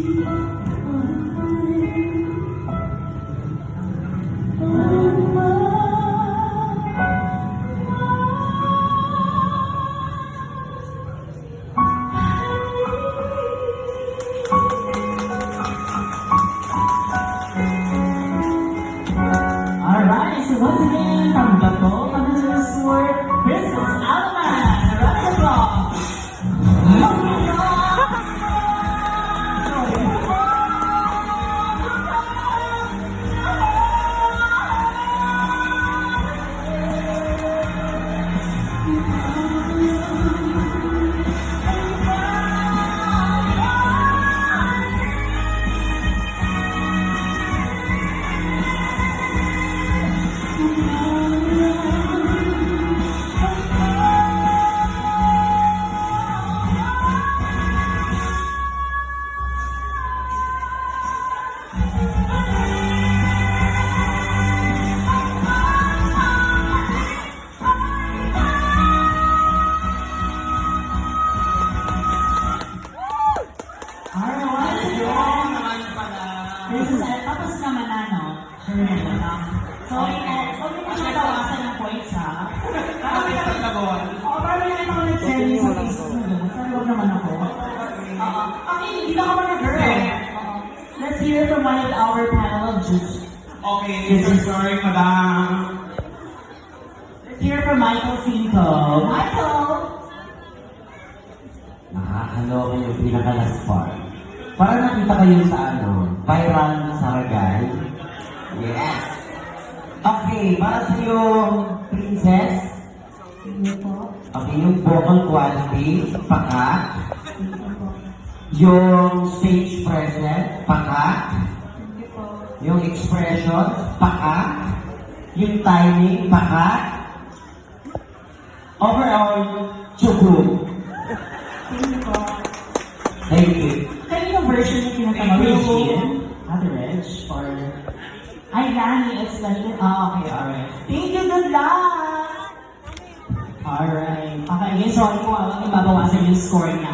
Alright, so once again, from the Bowl of the Sword, Princess Alman, a round of applause. Tapos naman ano, sure na lang. So, huwag mo siya tawasan ng points, ha? Bakit ang nagawa? Oo, parang yun ako nag-send sa Facebook. Saan huwag naman ako? Okay, hindi na ako na girl. Let's hear it from one of our panel of judges. Okay, so sorry, madam. Let's hear it from Michael Cinco. Michael! Nakakaloka yung pinaka-last part. Parang nakita kayo sa viral sa Ragay. Yes! Okay, para sa yung princess. Okay, yung vocal quality, paka. Yung stage presence, paka. Yung expression, paka. Yung timing, paka. Overall, chugu. Thank you. Kanino version na kinatama? Regine? Ate Reg? Or... Ay, Lani, it's like... okay, alright. Thank you, good luck! Alright. Okay, sorry po, ibabawasan yung score niya.